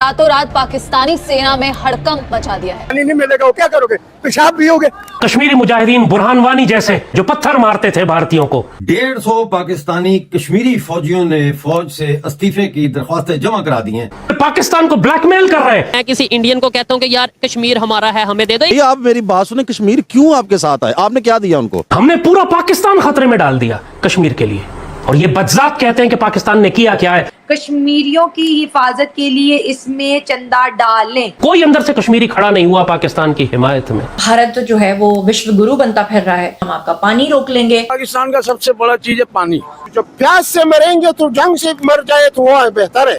रातों रात पाकिस्तानी सेना में हड़कंप मचा दिया है। पानी नहीं मिलेगा, क्या करोगे? पेशाब पियोगे? कश्मीरी मुजाहिदीन बुरहान वानी जैसे जो पत्थर मारते थे भारतीयों को, 150 पाकिस्तानी कश्मीरी फौजियों ने फौज से इस्तीफे की दरख्वास्तें जमा करा दी हैं। पाकिस्तान को ब्लैकमेल कर रहे हैं। मैं किसी इंडियन को कहता हूँ कि यार कश्मीर हमारा है, हमें दे दो। ये आप मेरी बात सुने, कश्मीर क्यों आपके साथ आए? आपने क्या दिया उनको? हमने पूरा पाकिस्तान खतरे में डाल दिया कश्मीर के लिए, और ये बदजात कहते हैं कि पाकिस्तान ने किया क्या है। कश्मीरियों की हिफाजत के लिए इसमें चंदा डालें। कोई अंदर से कश्मीरी खड़ा नहीं हुआ पाकिस्तान की हिमायत में। भारत जो है वो विश्व गुरु बनता फिर रहा है, हम आपका पानी रोक लेंगे। पाकिस्तान का सबसे बड़ा चीज है पानी। जो प्यास से मरेंगे तो जंग से मर जाए तो वो बेहतर है।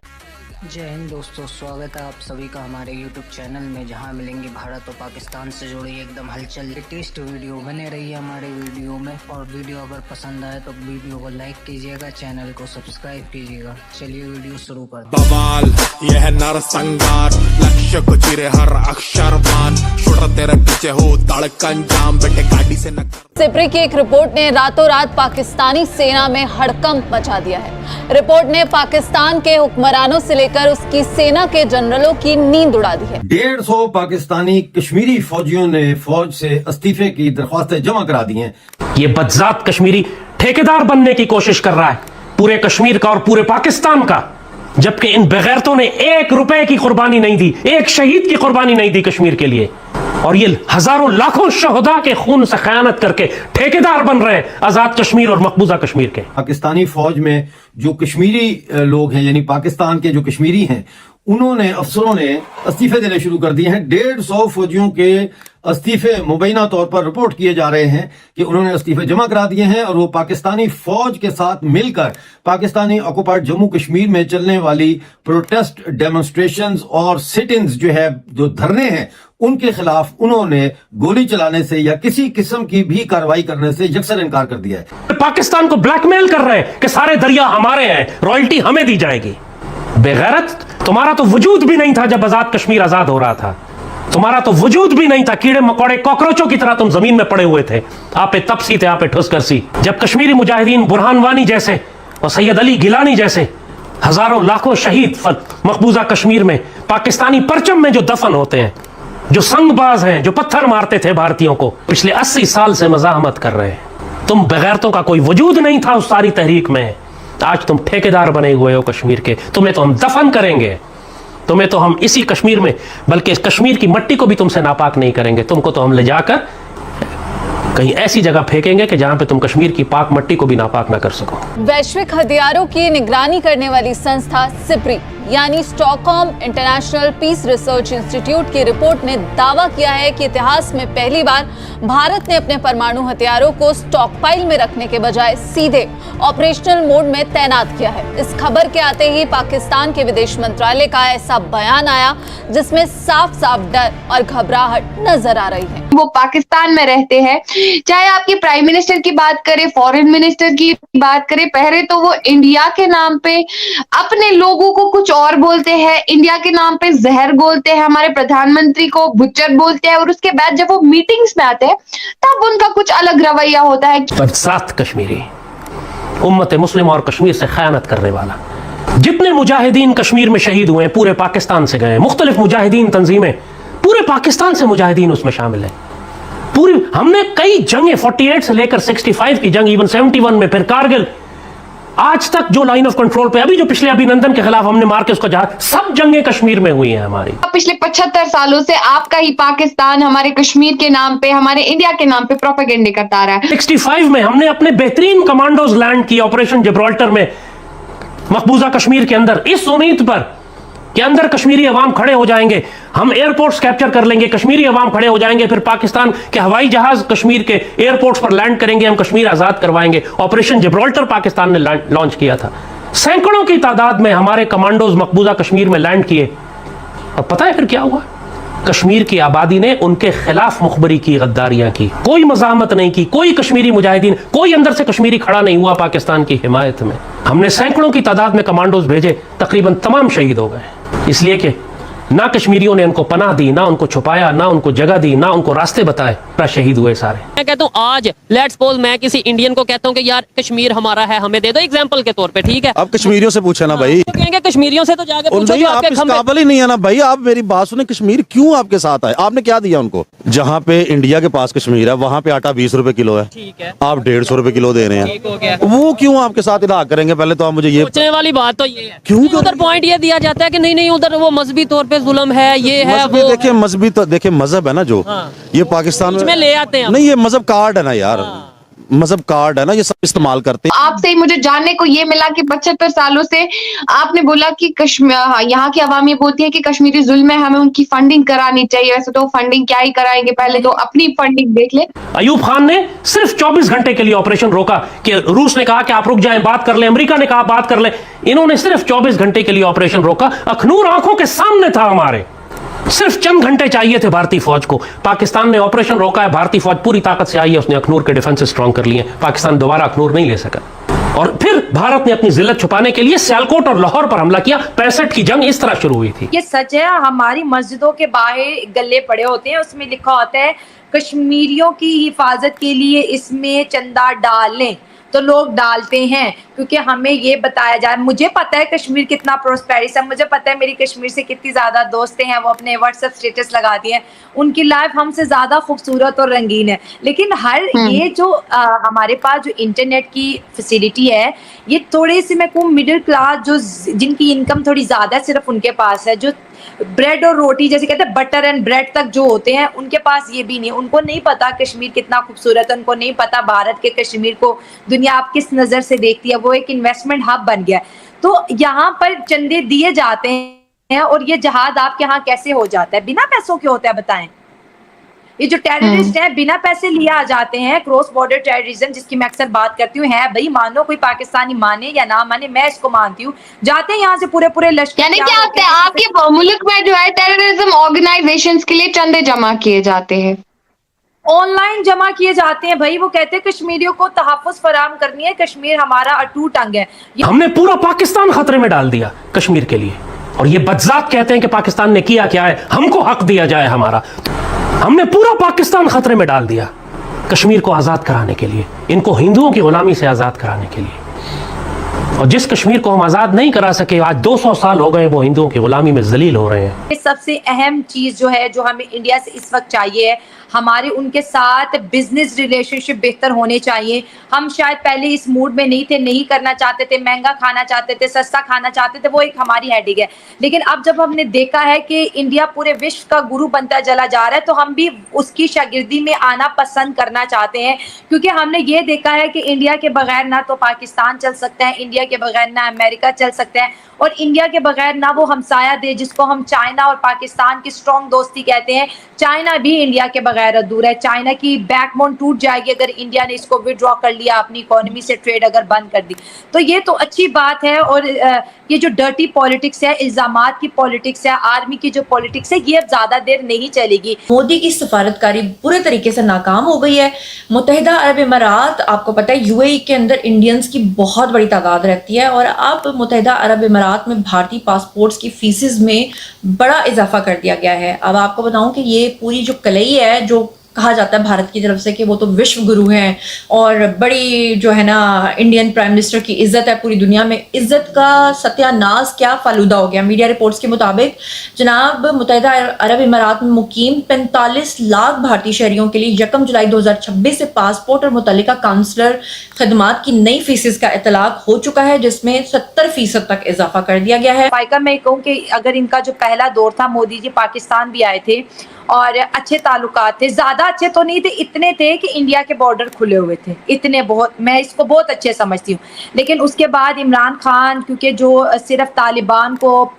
जय हिंद दोस्तों, स्वागत है आप सभी का हमारे YouTube चैनल में, जहां मिलेंगे भारत और पाकिस्तान से जुड़ी एकदम हलचल लेटेस्ट वीडियो। बने रहिए हमारे वीडियो में, और वीडियो अगर पसंद आए तो वीडियो को लाइक कीजिएगा, चैनल को सब्सक्राइब कीजिएगा। चलिए वीडियो शुरू करते हैं। बवाल यह नरसंहार, लक्ष्य को चिरे हर अक्षर मान, छुड़ तेरे पीछे हो धड़कन जाम, बेटे गाड़ी से न। सिप्री की एक रिपोर्ट ने रातों रात पाकिस्तानी सेना में हड़कंप मचा दिया है। रिपोर्ट ने पाकिस्तान के हुक्मरानों से लेकर उसकी सेना के जनरलों की नींद उड़ा दी है। 150 पाकिस्तानी कश्मीरी फौजियों ने फौज से इस्तीफे की दरख्वास्तें जमा करा दी हैं। ये बदजात कश्मीरी ठेकेदार बनने की कोशिश कर रहा है पूरे कश्मीर का और पूरे पाकिस्तान का, जबकि इन बेगैरतों ने 1 रुपए की कुर्बानी नहीं दी, एक शहीद की कुर्बानी नहीं दी कश्मीर के लिए, और ये हजारों लाखों शहदा के खून से खयानत करके ठेकेदार बन रहे हैं आजाद कश्मीर और मकबूजा कश्मीर के। पाकिस्तानी फौज में जो कश्मीरी लोग हैं, यानी पाकिस्तान के जो कश्मीरी हैं, उन्होंने अफसरों ने इस्तीफे देने शुरू कर दिए हैं। 150 फौजियों के इस्तीफे मुबैना तौर पर रिपोर्ट किए जा रहे हैं कि उन्होंने इस्तीफे जमा करा दिए हैं, और वो पाकिस्तानी फौज के साथ मिलकर पाकिस्तानी ऑक्युपाइड जम्मू कश्मीर में चलने वाली प्रोटेस्ट डेमोन्स्ट्रेशंस और सिट-इन्स जो है, जो धरने हैं, उनके खिलाफ उन्होंने गोली चलाने से या किसी किस्म की भी कार्रवाई करने से यकसर इनकार कर दिया है। पाकिस्तान को ब्लैकमेल कर रहे हैं कि सारे दरिया हमारे हैं, रॉयल्टी हमें दी जाएगी। बेगैरत, तुम्हारा तो वजूद भी नहीं था जब आजाद कश्मीर आजाद हो रहा था, तुम्हारा तो वजूद भी नहीं था, कीड़े मकोड़े कॉकरोचों की तरह तुम जमीन में पड़े हुए थे। आपे तपसी थे, आपे ठुसकर सी। जब कश्मीरी मुजाहिदीन बुरहान वानी जैसे और सैयद अली गिलानी जैसे हजारों लाखों शहीद मकबूजा कश्मीर में पाकिस्तानी परचम में जो दफन होते हैं, जो संगबाज हैं, जो पत्थर मारते थे भारतीयों को, पिछले 80 साल से मजाहमत कर रहे हैं। तुम बेगैरतों का कोई वजूद नहीं था उस सारी तहरीक में। आज तुम ठेकेदार बने हुए हो कश्मीर के। तुम्हें तो हम दफन करेंगे, तुम्हें तो हम इसी कश्मीर में, बल्कि कश्मीर की मट्टी को भी तुमसे नापाक नहीं करेंगे। तुमको तो हम ले जाकर कहीं ऐसी जगह फेंकेंगे कि जहां पे तुम कश्मीर की पाक मट्टी को भी नापाक ना कर सको। वैश्विक हथियारों की निगरानी करने वाली संस्था सिप्री यानी Stockholm International Peace Research Institute की रिपोर्ट ने दावा किया है कि इतिहास में पहली बार भारत ने अपने परमाणु हथियारों को स्टॉकपाइल में रखने के बजाय सीधे ऑपरेशनल मोड में तैनात किया है। इस खबर के आते ही पाकिस्तान के विदेश मंत्रालय का ऐसा बयान आया जिसमें साफ साफ डर और घबराहट नजर आ रही है। वो पाकिस्तान में रहते हैं, चाहे आपकी प्राइम मिनिस्टर की बात करें, फॉरेन मिनिस्टर की बात करें, पहले तो वो इंडिया के नाम पे अपने लोगों को कुछ और बोलते हैं, इंडिया के नाम पे जहर बोलते हैं, हमारे प्रधानमंत्री को बुच्चर बोलते हैं, और उसके बाद जब वो मीटिंग्स में आते हैं तब उनका कुछ अलग रवैया होता है। बदसात कश्मीरी, उम्मत मुस्लिम और कश्मीर से खयानत करने वाला। जितने मुजाहिदीन कश्मीर में शहीद हुए हैं पूरे पाकिस्तान से गए, मुख्तलिफ मुजाहिदीन तंजीमें, पूरे पाकिस्तान से मुजाहिदीन उसमें शामिल है। पूरी हमने कई जंगें 48 से लेकर 65 की जंग, इवन 71 में, फिर कारगिल, आज तक जो लाइन ऑफ कंट्रोल पे, अभी जो पिछले अभिनंदन के खिलाफ हमने मार के उसका जहाज, सब जंगें कश्मीर में हुई हैं हमारी। पिछले 75 सालों से आपका ही पाकिस्तान हमारे कश्मीर के नाम पे, हमारे इंडिया के नाम पे प्रोपेगेंडे करता रहा है। 65 में हमने अपने बेहतरीन कमांडोज लैंड किए ऑपरेशन जिब्राल्टर में, मकबूजा कश्मीर के अंदर, इस उम्मीद पर कि अंदर कश्मीरी अवाम खड़े हो जाएंगे, हम एयरपोर्ट्स कैप्चर कर लेंगे, कश्मीरी अवाम खड़े हो जाएंगे, फिर पाकिस्तान के हवाई जहाज कश्मीर के एयरपोर्ट्स पर लैंड करेंगे, हम कश्मीर आजाद करवाएंगे। ऑपरेशन जिब्राल्टर पाकिस्तान ने लॉन्च किया था। सैकड़ों की तादाद में हमारे कमांडोज मकबूजा कश्मीर में लैंड किए, और पता है फिर क्या हुआ? कश्मीर की आबादी ने उनके खिलाफ मुखबरी की, गद्दारियां की, कोई मजामत नहीं की, कोई कश्मीरी मुजाहिदीन, कोई अंदर से कश्मीरी खड़ा नहीं हुआ पाकिस्तान की हिमायत में। हमने सैकड़ों की तादाद में कमांडोज भेजे, तकरीबन तमाम शहीद हो गए, इसलिए कि ना कश्मीरियों ने उनको पनाह दी, ना उनको छुपाया, ना उनको जगह दी, ना उनको रास्ते बताए। शहीद हुए सारे। मैं कहता हूँ आज लेट्स सपोज मैं किसी इंडियन को कहता हूँ कि यार कश्मीर हमारा है, हमें दे दो, एग्जांपल के तौर पे, ठीक है? अब कश्मीरियों से पूछे ना भाई, तो कहेंगे कश्मीरियों से तो जाके पूछो नहीं जो आप आपके इस खंबे। काबिल ही नहीं है ना भाई। आप मेरी बात सुने, कश्मीर क्यों आपके साथ आए? आपने क्या दिया उनको? जहाँ पे इंडिया के पास कश्मीर है वहाँ पे आटा 20 रुपए किलो है, ठीक है, आप 150 रुपए किलो दे रहे ठीक हो हैं, गया। वो क्यों आपके साथ इलाहा करेंगे? पहले तो आप मुझे ये सोचने वाली बात तो ये है, क्यों उधर पॉइंट ये दिया जाता है कि नहीं नहीं उधर वो मजहबी तौर पे जुल्म है, ये है मजहबी, वो देखिए मजहबी तो देखिए मजहब है ना जो ये पाकिस्तान बीच में ले आते हैं। नहीं, ये मजहब कार्ड है ना यार, मजहब कार्ड है ना, ये सब इस्तेमाल करते हैं। आपसे ही मुझे जानने को ये मिला कि 75 सालों से आपने बोला कि कश्मीर, यहाँ की आवाम ये बोलती है कि कश्मीरी जुल्म है, हमें उनकी फंडिंग करानी चाहिए। वैसे तो फंडिंग क्या ही कराएंगे, पहले तो अपनी फंडिंग देख ले। अयूब खान ने सिर्फ 24 घंटे के लिए ऑपरेशन रोका कि रूस ने कहा कि आप रुक जाएं, बात कर लें, अमेरिका ने कहा बात कर लें, इन्होंने सिर्फ 24 घंटे के लिए ऑपरेशन रोका। अखनूर आंखों के सामने था हमारे, सिर्फ चंद घंटे चाहिए थे भारतीय फौज को। पाकिस्तान ने ऑपरेशन रोका है, भारतीय फौज पूरी ताकत से आई है, उसने अखनूर के डिफेंस स्ट्रांग कर लिए। पाकिस्तान दोबारा अखनूर नहीं ले सका और फिर भारत ने अपनी जिल्लत छुपाने के लिए सियालकोट और लाहौर पर हमला किया। 65 की जंग इस तरह शुरू हुई थी। ये सच है, हमारी मस्जिदों के बाहर गल्ले पड़े होते हैं, उसमें लिखा होता है कश्मीरियों की हिफाजत के लिए इसमें चंदा डाल लें, तो लोग डालते हैं क्योंकि हमें ये बताया जाए। मुझे पता है कश्मीर कितना प्रोस्पेरिस है, मुझे पता है मेरी कश्मीर से कितनी ज़्यादा दोस्तें हैं, वो अपने व्हाट्सएप स्टेटस लगाती हैं, उनकी लाइफ हमसे ज़्यादा खूबसूरत और रंगीन है। लेकिन ये जो हमारे पास जो इंटरनेट की फैसिलिटी है, ये थोड़ी सी मैं कहूँ मिडिल क्लास जो जिनकी इनकम थोड़ी ज़्यादा सिर्फ उनके पास है, जो ब्रेड और रोटी जैसे कहते हैं बटर एंड ब्रेड तक जो होते हैं, उनके पास ये भी नहीं। उनको नहीं पता कश्मीर कितना खूबसूरत है, उनको नहीं पता भारत के कश्मीर को दुनिया आप किस नज़र से देखती है। वो एक इन्वेस्टमेंट हब बन गया है। तो यहाँ पर चंदे दिए जाते हैं और ये जहाज आपके यहाँ कैसे हो जाता है? बिना पैसों के होता है, बताएं। ये जो टेररिस्ट हैं बिना पैसे लिए आ जाते हैं, क्रॉस बॉर्डर टेररिज्म जिसकी मैं अक्सर बात करती हूँ, है भाई, मानो कोई पाकिस्तानी माने या ना माने, मैं इसको मानती हूँ, जाते हैं यहाँ से पूरे लश्कर। यानी क्या होता है आपके मुल्क में जो है टेररिज्म ऑर्गेनाइजेशंस के लिए चंदे जमा किए जाते हैं, ऑनलाइन जमा किए जाते हैं भाई। वो कहते हैं कश्मीरियों को तहफ़्फ़ुज़ फराहम करनी है, कश्मीर हमारा अटूट अंग है। हमने पूरा पाकिस्तान खतरे में डाल दिया कश्मीर के लिए, और ये बदजात कहते हैं कि पाकिस्तान ने किया क्या है, हमको हक दिया जाए हमारा। हमने पूरा पाकिस्तान खतरे में डाल दिया कश्मीर को आज़ाद कराने के लिए, इनको हिंदुओं की गुलामी से आज़ाद कराने के लिए। और जिस कश्मीर को हम आज़ाद नहीं करा सके, आज 200 साल हो गए वो हिंदुओं की गुलामी में जलील हो रहे हैं। सबसे अहम चीज़ जो है, जो हमें इंडिया से इस वक्त चाहिए है, हमारे उनके साथ बिजनेस रिलेशनशिप बेहतर होने चाहिए। हम शायद पहले इस मूड में नहीं थे, नहीं करना चाहते थे, महंगा खाना चाहते थे, सस्ता खाना चाहते थे, वो एक हमारी हेडिंग है। लेकिन अब जब हमने देखा है कि इंडिया पूरे विश्व का गुरु बनता चला जा रहा है, तो हम भी उसकी शागिर्दी में आना पसंद करना चाहते हैं, क्योंकि हमने ये देखा है कि इंडिया के बगैर ना तो पाकिस्तान चल सकता है, इंडिया के बगैर ना अमेरिका चल सकता है, और इंडिया के बगैर ना वो हमसाया दे जिसको हम चाइना और पाकिस्तान की स्ट्रॉन्ग दोस्ती कहते हैं, चाइना भी इंडिया के बगैर अधूरा है। चाइना की बैकबोन टूट जाएगी अगर इंडिया ने इसको विड्रॉ कर लिया, अपनी इकोनॉमी से ट्रेड अगर बंद कर दी, तो ये तो अच्छी बात है। और ये जो डर्टी पॉलिटिक्स है, इल्जामात की पॉलिटिक्स है, आर्मी की जो पॉलिटिक्स है, ये अब ज्यादा देर नहीं चलेगी। मोदी की सफारतकारी पूरे तरीके से नाकाम हो गई है। मुत्तहिदा अरब इमारात, आपको पता है यूएई के अंदर इंडियंस की बहुत बड़ी तादाद रहती है, और अब मुत्तहिदा अरब इमारात में भारतीय पासपोर्ट्स की फीसिस में बड़ा इजाफा कर दिया गया है। अब आपको बताऊं कि ये पूरी जो कलई है, जो कहा जाता है भारत की तरफ से कि वो तो विश्व गुरु हैं और बड़ी जो है ना इंडियन प्राइम मिनिस्टर की इज्जत है पूरी दुनिया में, इज्जत का सत्यानाश क्या फालूदा हो गया। मीडिया रिपोर्ट्स के मुताबिक जनाब मुत्तहिदा अरब इमारात में मुकीम 45 लाख भारतीय शहरियों के लिए 1 जुलाई 2026 से पासपोर्ट और मुतल्लिका काउंसलर खदमात की नई फीसिस का इतलाक हो चुका है, जिसमें 70% तक इजाफा कर दिया गया है। फाइका मैं कहूँ कि अगर इनका जो पहला दौर था, मोदी जी पाकिस्तान भी आए थे और अच्छे ताल्लुकात थे, ज़्यादा अच्छे तो नहीं थे, इतने थे कि इंडिया के बॉर्डर खुले हुए थे, इतने, बहुत, मैं इसको बहुत अच्छे समझती हूँ। लेकिन उसके बाद इमरान खान, क्योंकि जो सिर्फ तालिबान को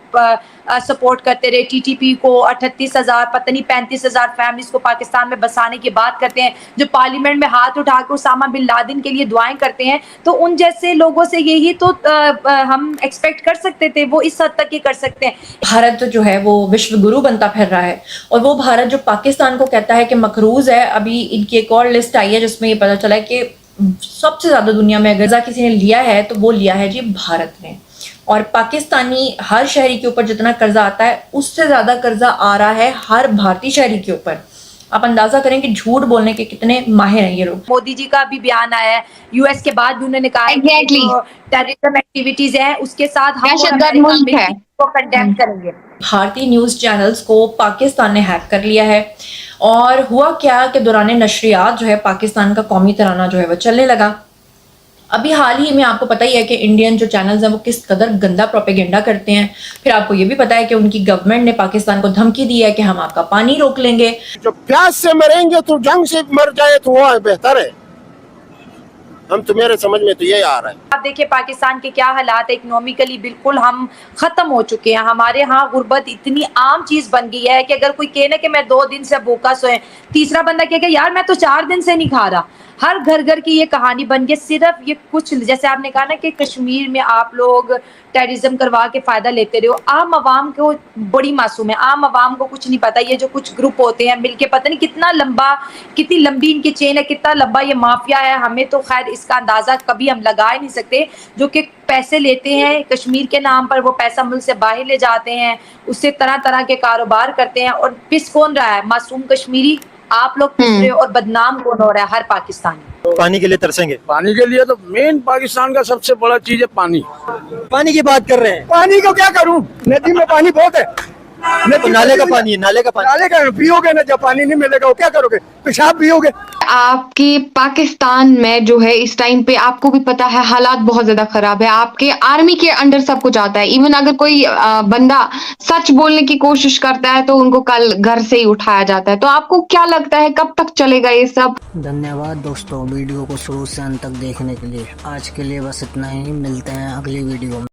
सपोर्ट करते रहे, टीटीपी को 38,000 पता नहीं 35,000 फैमिलीज को पाकिस्तान में बसाने की बात करते हैं, जो पार्लियामेंट में हाथ उठा कर उसामा बिन लादेन के लिए दुआएं करते हैं, तो उन जैसे लोगों से यही तो हम एक्सपेक्ट कर सकते थे, वो इस हद तक ही कर सकते हैं। भारत जो है वो विश्व गुरु बनता फिर रहा है, और वो भारत जो पाकिस्तान को कहता है कि मकरूज है। अभी इनकी एक और लिस्ट आई है जिसमें ये पता चला है कि सबसे ज्यादा दुनिया में कर्जा किसी ने लिया है तो वो लिया है जी भारत ने, और पाकिस्तानी हर शहरी के ऊपर जितना कर्जा आता है उससे ज्यादा कर्जा आ रहा है हर भारतीय शहरी के ऊपर। आप अंदाजा करें कि झूठ बोलने के कितने माहिर हैं ये लोग। मोदी जी का भी बयान आया है यूएस के बाद भी, उन्होंने कहा है कि Exactly. जो टेररिज्म एक्टिविटीज है उसके साथ हम और दहशतगर्द अमेरिका मुल्क मिलकर है। इसको कंडेम करेंगे। भारतीय न्यूज़ चैनल्स को पाकिस्तान ने हैक कर लिया है और हुआ क्या कि दौरान नशरियात जो है पाकिस्तान का कौमी तराना जो है वो चलने लगा। अभी हाल ही में आपको पता ही है कि इंडियन जो चैनल्स हैं वो किस कदर गंदा प्रोपेगेंडा करते हैं। फिर आपको ये भी पता है कि उनकी गवर्नमेंट ने पाकिस्तान को धमकी दी है कि हम आपका पानी रोक लेंगे। जो प्यास से मरेंगे तो जंग से मर जाए तो वो बेहतर है। हम तो, मेरे समझ में तो ये आ रहा है। आप देखिए पाकिस्तान के क्या हालात है, इकोनॉमिकली बिल्कुल हम खत्म हो चुके हैं। हमारे यहाँ गुर्बत इतनी आम चीज बन गई है कि अगर कोई कहे ना कि मैं 2 दिन से भूखा सोए, तीसरा बंदा कहेगा यार मैं तो 4 दिन से नहीं खा रहा। हर घर घर की ये कहानी बन गई। सिर्फ ये कुछ, जैसे आपने कहा ना कि कश्मीर में आप लोग टेररिज्म करवा के फायदा लेते रहे हो, आम आवाम को बड़ी मासूम है, आम आवाम को कुछ नहीं पता। ये जो कुछ ग्रुप होते हैं मिलके पता नहीं कितनी लंबी इनकी चेन है, कितना लंबा ये माफिया है। हमें तो खैर इसका अंदाजा कभी हम लगा ही नहीं सकते। जो कि पैसे लेते हैं कश्मीर के नाम पर, वो पैसा मुल्क से बाहर ले जाते हैं, उससे तरह तरह के कारोबार करते हैं। और पिस कौन रहा है? मासूम कश्मीरी आप लोग पिस रहे हो और बदनाम कौन हो रहा है? हर पाकिस्तानी। पानी के लिए तरसेंगे। पानी के लिए तो मेन पाकिस्तान का सबसे बड़ा चीज है पानी। पानी की बात कर रहे हैं। पानी को क्या करूं, नदी में पानी बहुत है। तो नाले का पानी है, नाले का पियोगे ना, जब पानी नहीं मिलेगा वो क्या करोगे? पेशाब पियोगे। आपके पाकिस्तान में जो है इस टाइम पे आपको भी पता है हालात बहुत ज्यादा खराब है। आपके आर्मी के अंडर सब कुछ आता है। इवन अगर कोई बंदा सच बोलने की कोशिश करता है तो उनको कल घर से ही उठाया जाता है। तो आपको क्या लगता है कब तक चलेगा ये सब? धन्यवाद दोस्तों वीडियो को शुरू से अंत तक देखने के लिए। आज के लिए बस इतना ही, मिलते हैं अगली वीडियो में।